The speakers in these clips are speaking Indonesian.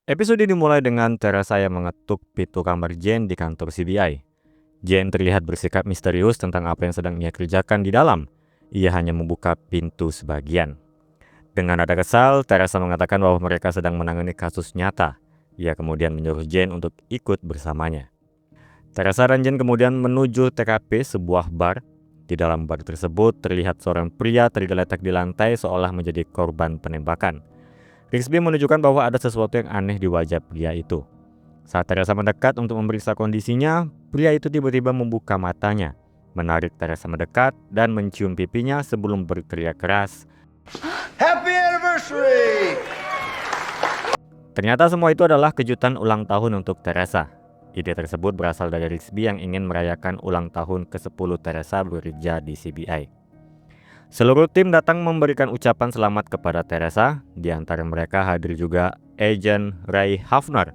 Episode dimulai dengan Teresa yang mengetuk pintu kamar Jane di kantor CBI. Jane terlihat bersikap misterius tentang apa yang sedang ia kerjakan di dalam. Ia hanya membuka pintu sebagian. Dengan nada kesal, Teresa mengatakan bahwa mereka sedang menangani kasus nyata. Ia kemudian menyuruh Jane untuk ikut bersamanya. Teresa dan Jane kemudian menuju TKP sebuah bar. Di dalam bar tersebut terlihat seorang pria tergeletak di lantai seolah menjadi korban penembakan. Rigsby menunjukkan bahwa ada sesuatu yang aneh di wajah pria itu. Saat Teresa mendekat untuk memeriksa kondisinya, pria itu tiba-tiba membuka matanya, menarik Teresa mendekat dan mencium pipinya sebelum berteriak keras, Happy anniversary! Ternyata semua itu adalah kejutan ulang tahun untuk Teresa. Ide tersebut berasal dari Rigsby yang ingin merayakan ulang tahun ke-10 Teresa bekerja di CBI. Seluruh tim datang memberikan ucapan selamat kepada Teresa. Di antara mereka hadir juga Agent Ray Hafner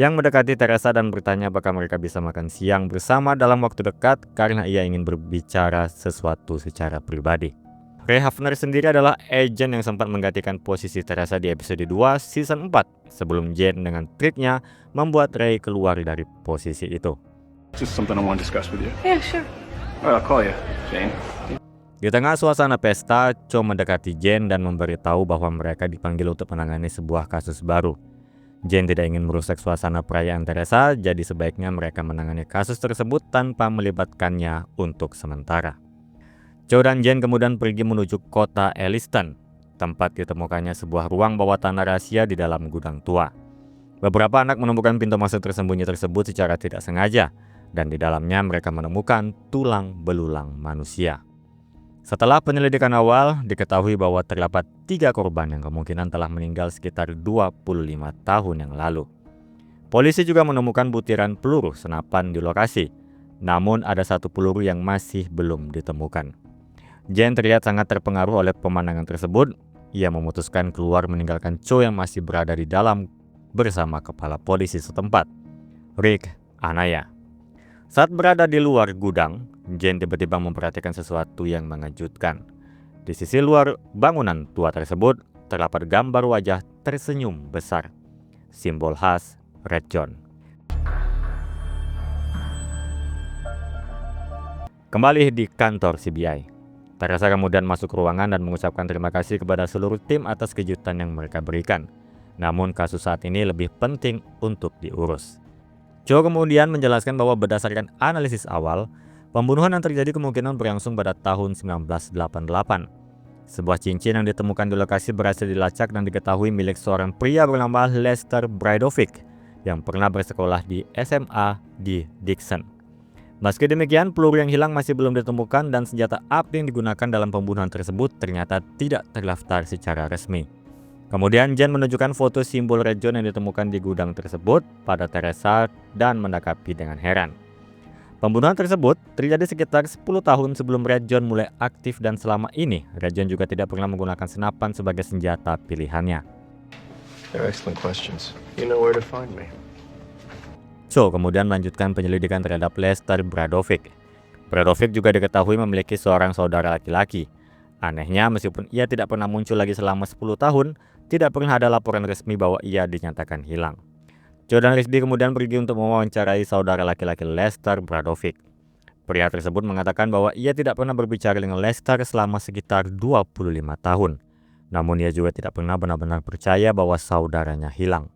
yang mendekati Teresa dan bertanya apakah mereka bisa makan siang bersama dalam waktu dekat karena ia ingin berbicara sesuatu secara pribadi. Ray Hafner sendiri adalah agent yang sempat menggantikan posisi Teresa di episode 2 season 4 sebelum Jane dengan triknya membuat Ray keluar dari posisi itu. Just something I want to discuss with you. Yeah, sure. All right, I'll call you, Jane. Di tengah suasana pesta, Cho mendekati Jane dan memberitahu bahwa mereka dipanggil untuk menangani sebuah kasus baru. Jane tidak ingin merusak suasana perayaan Teresa, jadi sebaiknya mereka menangani kasus tersebut tanpa melibatkannya untuk sementara. Cho dan Jane kemudian pergi menuju kota Elliston, tempat ditemukannya sebuah ruang bawah tanah rahasia di dalam gudang tua. Beberapa anak menemukan pintu masuk tersembunyi tersebut secara tidak sengaja, dan di dalamnya mereka menemukan tulang belulang manusia. Setelah penyelidikan awal, diketahui bahwa terdapat 3 korban yang kemungkinan telah meninggal sekitar 25 tahun yang lalu. Polisi juga menemukan butiran peluru senapan di lokasi, namun ada 1 peluru yang masih belum ditemukan. Jane terlihat sangat terpengaruh oleh pemandangan tersebut. Ia memutuskan keluar meninggalkan Cho yang masih berada di dalam bersama kepala polisi setempat, Rick Anaya. Saat berada di luar gudang, Jane tiba-tiba memperhatikan sesuatu yang mengejutkan. Di sisi luar bangunan tua tersebut terdapat gambar wajah tersenyum besar, simbol khas Red John. Kembali di kantor CBI, Teresa kemudian masuk ke ruangan dan mengucapkan terima kasih kepada seluruh tim atas kejutan yang mereka berikan. Namun kasus saat ini lebih penting untuk diurus. Cho kemudian menjelaskan bahwa berdasarkan analisis awal, pembunuhan yang terjadi kemungkinan berlangsung pada tahun 1988. Sebuah cincin yang ditemukan di lokasi berhasil dilacak dan diketahui milik seorang pria bernama Lester Bradovic yang pernah bersekolah di SMA di Dixon. Meski demikian, peluru yang hilang masih belum ditemukan dan senjata api yang digunakan dalam pembunuhan tersebut ternyata tidak terdaftar secara resmi. Kemudian Jane menunjukkan foto simbol Red John yang ditemukan di gudang tersebut pada Teresa dan menanggapi dengan heran. Pembunuhan tersebut terjadi sekitar 10 tahun sebelum Red John mulai aktif dan selama ini Red John juga tidak pernah menggunakan senapan sebagai senjata pilihannya. They're excellent questions. You know where to find me. So, kemudian melanjutkan penyelidikan terhadap Lester Bradovic. Bradovic juga diketahui memiliki seorang saudara laki-laki. Anehnya, meskipun ia tidak pernah muncul lagi selama 10 tahun, tidak pernah ada laporan resmi bahwa ia dinyatakan hilang. Cho dan Rigsby kemudian pergi untuk mewawancarai saudara laki-laki Lester Bradovic. Pria tersebut mengatakan bahwa ia tidak pernah berbicara dengan Lester selama sekitar 25 tahun. Namun ia juga tidak pernah benar-benar percaya bahwa saudaranya hilang.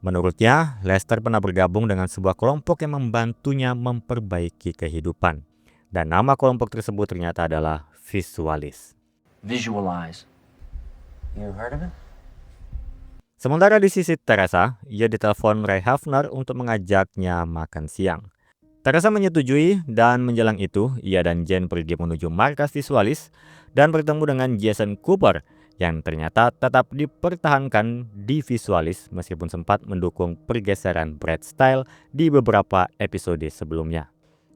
Menurutnya, Lester pernah bergabung dengan sebuah kelompok yang membantunya memperbaiki kehidupan. Dan nama kelompok tersebut ternyata adalah Visualis. Visualize. You heard of it? Sementara di sisi Teresa, ia ditelepon Ray Hafner untuk mengajaknya makan siang. Teresa menyetujui dan menjelang itu, ia dan Jane pergi menuju markas Visualis dan bertemu dengan Jason Cooper yang ternyata tetap dipertahankan di Visualis meskipun sempat mendukung pergeseran Brad Stiles di beberapa episode sebelumnya.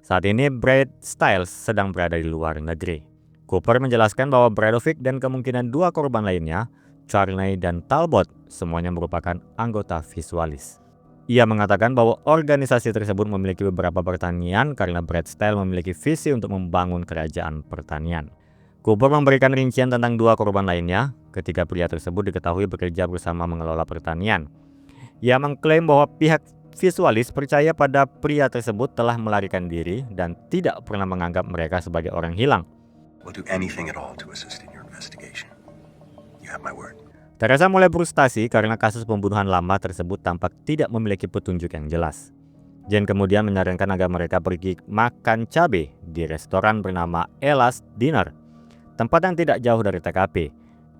Saat ini Brad Stiles sedang berada di luar negeri. Cooper menjelaskan bahwa Bradovic dan kemungkinan 2 korban lainnya, Charney dan Talbot, semuanya merupakan anggota Visualis. Ia mengatakan bahwa organisasi tersebut memiliki beberapa pertanian karena Brad Stiles memiliki visi untuk membangun kerajaan pertanian. Cooper memberikan rincian tentang 2 korban lainnya. Ketiga pria tersebut diketahui bekerja bersama mengelola pertanian. Ia mengklaim bahwa pihak visualis percaya pada pria tersebut telah melarikan diri dan tidak pernah menganggap mereka sebagai orang hilang. We'll do anything at all to assist in your investigation. You have my word. Teresa mulai frustasi karena kasus pembunuhan lama tersebut tampak tidak memiliki petunjuk yang jelas. Jen kemudian menyarankan agar mereka pergi makan cabai di restoran bernama Ella's Dinner, tempat yang tidak jauh dari TKP.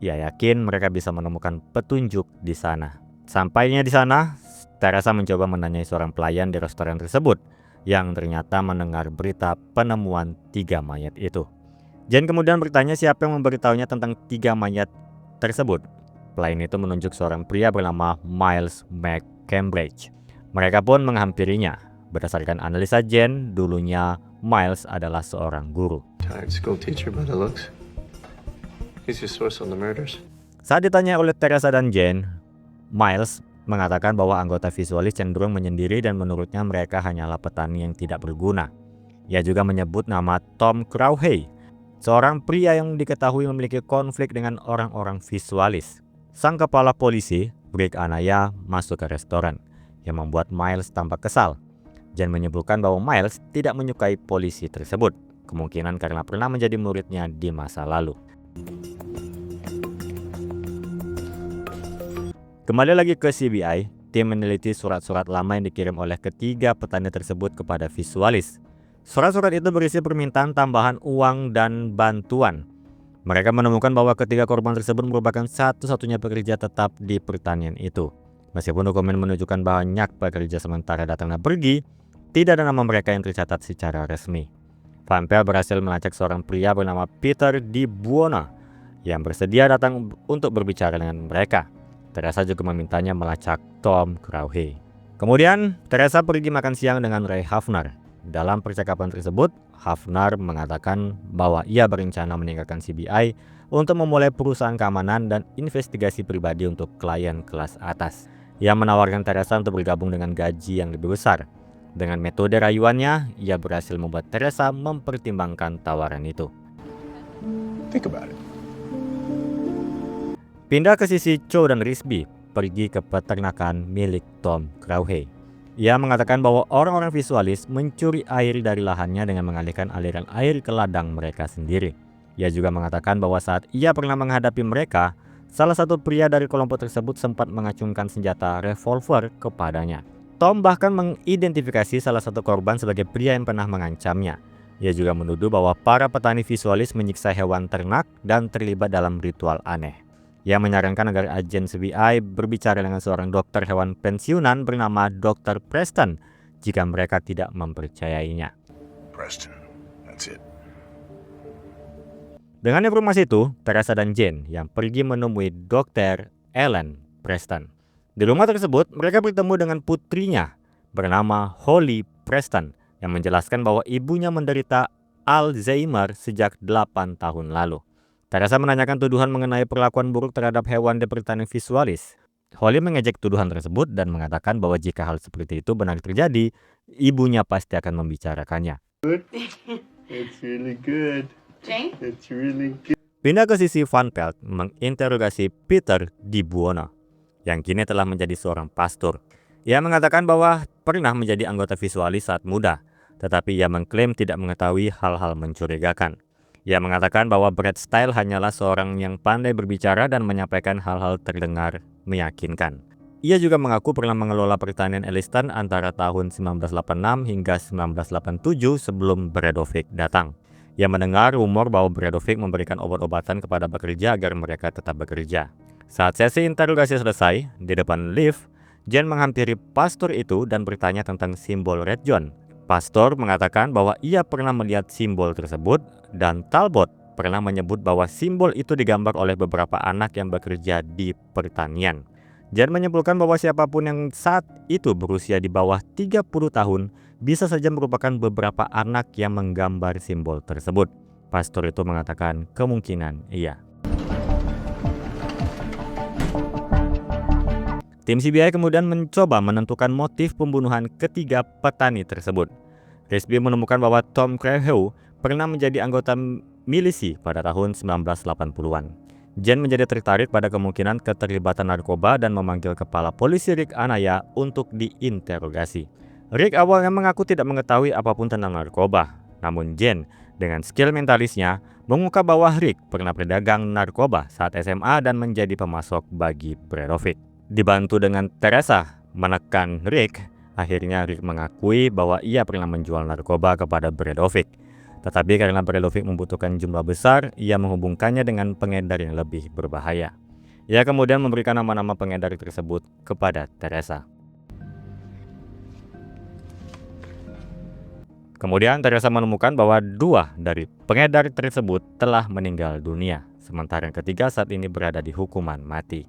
Ia yakin mereka bisa menemukan petunjuk di sana. Sampainya di sana, Teresa mencoba menanyai seorang pelayan di restoran tersebut yang ternyata mendengar berita penemuan 3 mayat itu. Jen kemudian bertanya siapa yang memberitahunya tentang 3 mayat tersebut. Pelayan itu menunjuk seorang pria bernama Miles McCambridge. Mereka pun menghampirinya. Berdasarkan analisa Jen, dulunya Miles adalah seorang guru. Tired school teacher by the looks. He's your source on the murders? Saat ditanya oleh Teresa dan Jen, Miles mengatakan bahwa anggota visualis cenderung menyendiri dan menurutnya mereka hanyalah petani yang tidak berguna. Ia juga menyebut nama Tom Crowley, seorang pria yang diketahui memiliki konflik dengan orang-orang visualis. Sang kepala polisi, Rick Anaya, masuk ke restoran, yang membuat Miles tampak kesal. Jen menyebutkan bahwa Miles tidak menyukai polisi tersebut, kemungkinan karena pernah menjadi muridnya di masa lalu. Kembali lagi ke CBI, tim meneliti surat-surat lama yang dikirim oleh ketiga petani tersebut kepada visualis. Surat-surat itu berisi permintaan tambahan uang dan bantuan. Mereka menemukan bahwa ketiga korban tersebut merupakan satu-satunya pekerja tetap di pertanian itu. Meskipun dokumen menunjukkan banyak pekerja sementara datang dan pergi, tidak ada nama mereka yang tercatat secara resmi. Van Pelt berhasil melacak seorang pria bernama Peter Di Buona yang bersedia datang untuk berbicara dengan mereka. Teresa juga memintanya melacak Tom Crowley. Kemudian, Teresa pergi makan siang dengan Ray Hafner. Dalam percakapan tersebut, Hafner mengatakan bahwa ia berencana meninggalkan CBI untuk memulai perusahaan keamanan dan investigasi pribadi untuk klien kelas atas. Ia menawarkan Teresa untuk bergabung dengan gaji yang lebih besar. Dengan metode rayuannya, ia berhasil membuat Teresa mempertimbangkan tawaran itu. Think about it. Pindah ke sisi Cho dan Risby, pergi ke peternakan milik Tom Crowley. Ia mengatakan bahwa orang-orang visualis mencuri air dari lahannya dengan mengalihkan aliran air ke ladang mereka sendiri. Ia juga mengatakan bahwa saat ia pernah menghadapi mereka, salah satu pria dari kelompok tersebut sempat mengacungkan senjata revolver kepadanya. Tom bahkan mengidentifikasi salah satu korban sebagai pria yang pernah mengancamnya. Ia juga menuduh bahwa para petani visualis menyiksa hewan ternak dan terlibat dalam ritual aneh. Ia menyarankan agar agen CBI berbicara dengan seorang dokter hewan pensiunan bernama Dr. Preston jika mereka tidak mempercayainya. Preston, that's it. Dengan informasi itu, Teresa dan Jen yang pergi menemui Dr. Ellen Preston. Di rumah tersebut, mereka bertemu dengan putrinya bernama Holly Preston yang menjelaskan bahwa ibunya menderita Alzheimer sejak 8 tahun lalu. Teresa menanyakan tuduhan mengenai perlakuan buruk terhadap hewan di pertanian visualis. Holly mengejek tuduhan tersebut dan mengatakan bahwa jika hal seperti itu benar terjadi, ibunya pasti akan membicarakannya. It's really good. Jane? It's really good. Pindah ke sisi Van Pelt menginterogasi Peter Di Buona, yang kini telah menjadi seorang pastor. Ia mengatakan bahwa pernah menjadi anggota visualis saat muda, tetapi ia mengklaim tidak mengetahui hal-hal mencurigakan. Ia mengatakan bahwa Brad Style hanyalah seorang yang pandai berbicara dan menyampaikan hal-hal terdengar meyakinkan. Ia juga mengaku pernah mengelola pertanian Elliston antara tahun 1986 hingga 1987 sebelum Bredovic datang. Ia mendengar rumor bahwa Bredovic memberikan obat-obatan kepada pekerja agar mereka tetap bekerja. Saat sesi interogasi selesai, di depan lift, Jen menghampiri pastor itu dan bertanya tentang simbol Red John. Pastor mengatakan bahwa ia pernah melihat simbol tersebut dan Talbot pernah menyebut bahwa simbol itu digambar oleh beberapa anak yang bekerja di pertanian. Jen menyimpulkan bahwa siapapun yang saat itu berusia di bawah 30 tahun bisa saja merupakan beberapa anak yang menggambar simbol tersebut. Pastor itu mengatakan kemungkinan iya. Tim CBI kemudian mencoba menentukan motif pembunuhan ketiga petani tersebut. Risby menemukan bahwa Tom Crowley pernah menjadi anggota milisi pada tahun 1980-an. Jen menjadi tertarik pada kemungkinan keterlibatan narkoba dan memanggil kepala polisi Rick Anaya untuk diinterogasi. Rick awalnya mengaku tidak mengetahui apapun tentang narkoba, namun Jen dengan skill mentalisnya mengungkap bahwa Rick pernah berdagang narkoba saat SMA dan menjadi pemasok bagi Bredovic. Dibantu dengan Teresa menekan Rick, akhirnya Rick mengakui bahwa ia pernah menjual narkoba kepada Bredovic. Tetapi karena Bredovic membutuhkan jumlah besar, ia menghubungkannya dengan pengedar yang lebih berbahaya. Ia kemudian memberikan nama-nama pengedar tersebut kepada Teresa. Kemudian Teresa menemukan bahwa 2 dari pengedar tersebut telah meninggal dunia, sementara yang ketiga saat ini berada di hukuman mati.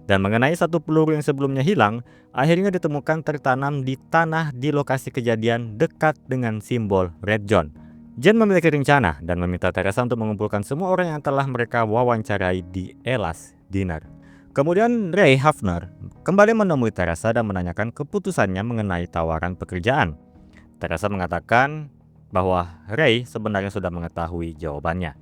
Dan mengenai 1 peluru yang sebelumnya hilang, akhirnya ditemukan tertanam di tanah di lokasi kejadian dekat dengan simbol Red John. Jen memiliki rencana dan meminta Teresa untuk mengumpulkan semua orang yang telah mereka wawancarai di Elas Dinner. Kemudian Ray Hafner kembali menemui Teresa dan menanyakan keputusannya mengenai tawaran pekerjaan. Teresa mengatakan bahwa Ray sebenarnya sudah mengetahui jawabannya.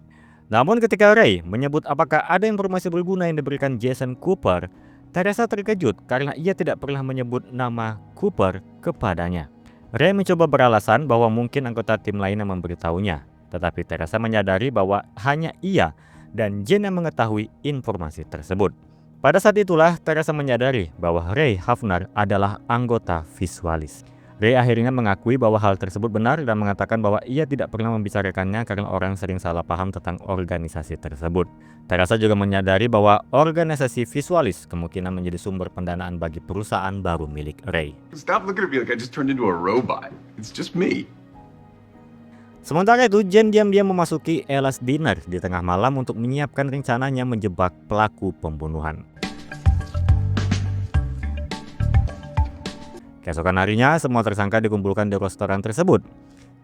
Namun ketika Ray menyebut apakah ada informasi berguna yang diberikan Jason Cooper, Teresa terkejut karena ia tidak pernah menyebut nama Cooper kepadanya. Ray mencoba beralasan bahwa mungkin anggota tim lain yang memberitahunya, tetapi Teresa menyadari bahwa hanya ia dan Jen yang mengetahui informasi tersebut. Pada saat itulah Teresa menyadari bahwa Ray Hafner adalah anggota Visualis. Ray akhirnya mengakui bahwa hal tersebut benar dan mengatakan bahwa ia tidak pernah membicarakannya karena orang sering salah paham tentang organisasi tersebut. Teresa juga menyadari bahwa organisasi Visualis kemungkinan menjadi sumber pendanaan bagi perusahaan baru milik Ray. Stop looking at me like I just turned into a robot. It's just me. Sementara itu, Jen diam-diam memasuki Elas Dinner di tengah malam untuk menyiapkan rencananya menjebak pelaku pembunuhan. Keesokan harinya, semua tersangka dikumpulkan di restoran tersebut.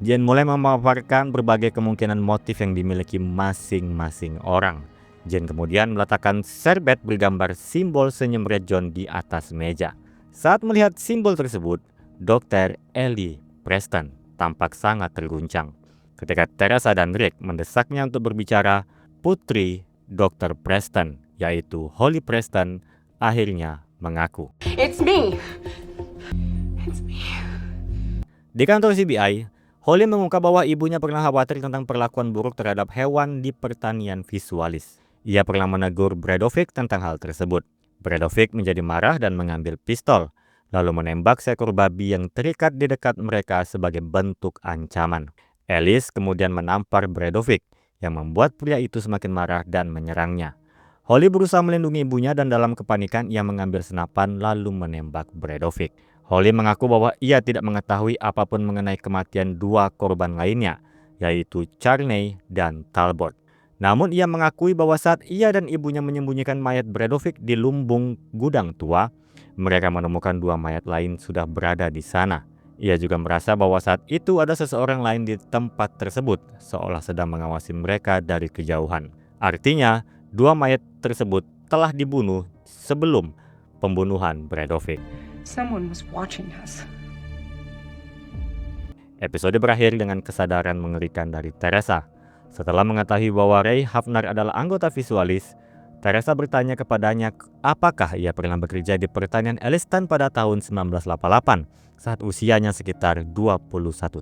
Jen mulai memaparkan berbagai kemungkinan motif yang dimiliki masing-masing orang. Jen kemudian meletakkan serbet bergambar simbol senyum Red John di atas meja. Saat melihat simbol tersebut, Dr. Ellie Preston tampak sangat terguncang. Ketika Teresa dan Rick mendesaknya untuk berbicara, putri Dr. Preston, yaitu Holly Preston, akhirnya mengaku. It's me. Di kantor CBI, Holly mengungkap bahwa ibunya pernah khawatir tentang perlakuan buruk terhadap hewan di pertanian Visualis. Ia pernah menegur Bredovic tentang hal tersebut. Bredovic menjadi marah dan mengambil pistol, lalu menembak seekor babi yang terikat di dekat mereka sebagai bentuk ancaman. Alice kemudian menampar Bredovic, yang membuat pria itu semakin marah dan menyerangnya. Holly berusaha melindungi ibunya dan dalam kepanikan ia mengambil senapan lalu menembak Bredovic. Holly mengaku bahwa ia tidak mengetahui apapun mengenai kematian 2 korban lainnya, yaitu Charney dan Talbot. Namun ia mengakui bahwa saat ia dan ibunya menyembunyikan mayat Bredovic di lumbung gudang tua, mereka menemukan 2 mayat lain sudah berada di sana. Ia juga merasa bahwa saat itu ada seseorang lain di tempat tersebut, seolah sedang mengawasi mereka dari kejauhan. Artinya, 2 mayat tersebut telah dibunuh sebelum pembunuhan Bredovic. Someone was watching us. Episode berakhir dengan kesadaran mengerikan dari Teresa. Setelah mengetahui bahwa Ray Hafner adalah anggota Visualis, Teresa bertanya kepadanya apakah ia pernah bekerja di pertanian Elliston pada tahun 1988 saat usianya sekitar 21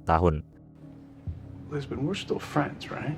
tahun. Lisbon, we're still friends, right?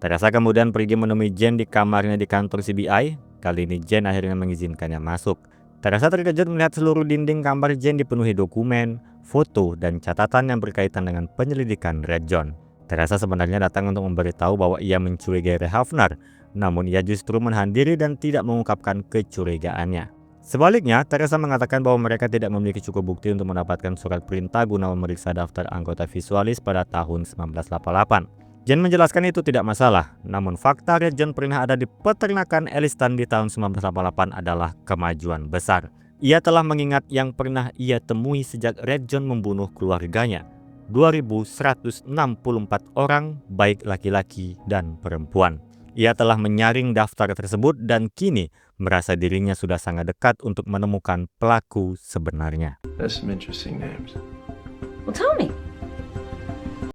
Teresa kemudian pergi menemui Jen di kamarnya di kantor CBI. Kali ini Jen akhirnya mengizinkannya masuk. Teresa terkejut melihat seluruh dinding kamar Jen dipenuhi dokumen, foto, dan catatan yang berkaitan dengan penyelidikan Red John. Teresa sebenarnya datang untuk memberitahu bahwa ia mencurigai Ray Hafner, namun ia justru menahan diri dan tidak mengungkapkan kecurigaannya. Sebaliknya, Teresa mengatakan bahwa mereka tidak memiliki cukup bukti untuk mendapatkan surat perintah guna memeriksa daftar anggota Visualis pada tahun 1988. Jen menjelaskan itu tidak masalah, namun fakta Red John pernah ada di peternakan Elliston di tahun 1988 adalah kemajuan besar. Ia telah mengingat yang pernah ia temui sejak Red John membunuh keluarganya, 2.164 orang baik laki-laki dan perempuan. Ia telah menyaring daftar tersebut dan kini merasa dirinya sudah sangat dekat untuk menemukan pelaku sebenarnya. That's some interesting names. Well, tell me.